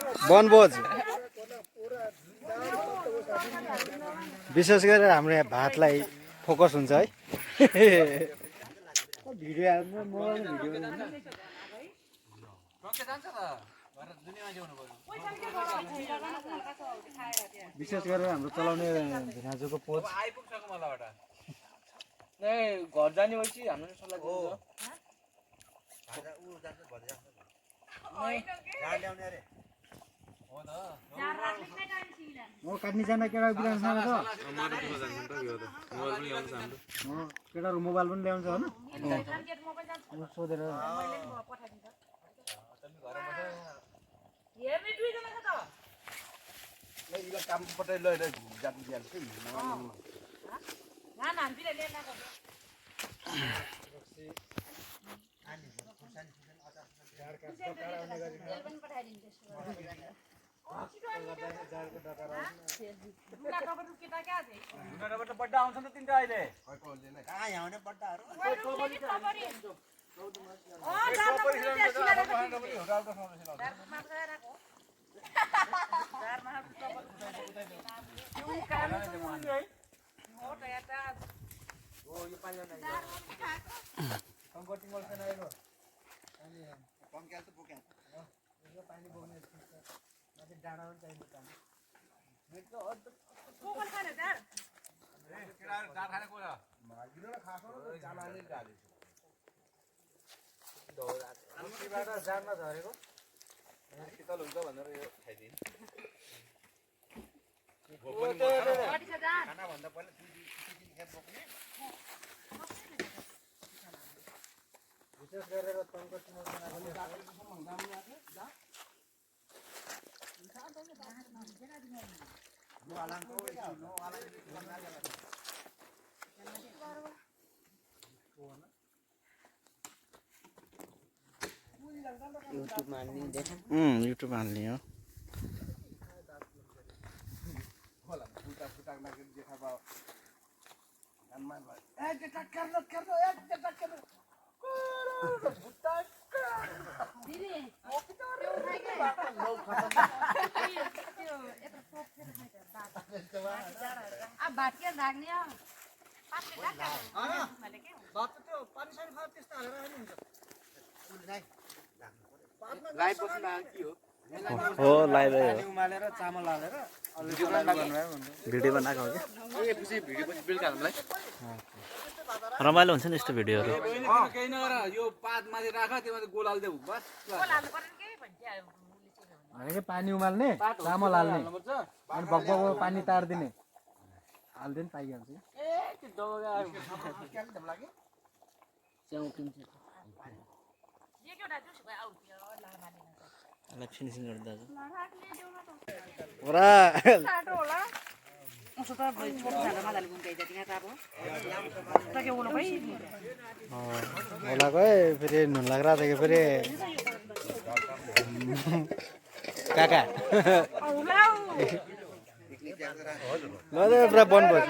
वनभोज विशेष गरेर हाम्रो यहाँ भातलाई फोकस हुन्छ है भिडियो विशेष गरेर हाम्रो चलाउने भिनाजुको पोज घर जाने भएपछि हाम्रो सल्लाह म काट्ने जान केटा बिराउँछ केटाहरू मोबाइल पनि ल्याउँछ होइन सोधेर काम पटै लैले जाति दिन्छ बड्डा आउँछ नि तिनटा अहिले कहाँ यहाँ बड्डाहरू जानमा झरेको शीतल हुन्छ भनेर यो खाइदिनु खाना भन्दा पहिला खेत बोक्ने विशेष गरेर युट्युब हाल्ने हो हो लाइभ उमालेर चामल हालेर भिडियो बनाएको हो बेलुका रमाइलो हुन्छ नि यस्तो भिडियोहरू केही नगर यो पात माथि राख त्यो गोल हाल्देऊ बस पानी उमाल्ने चामल हाल्ने अनि भक्क पानी तारिदिने हाल्दै पनि पाइहाल्छ फिनिसिङ गर्दा होला गए फेरि नुन लाग्रा थियो फेरि काका ल पुरा बन्द भयो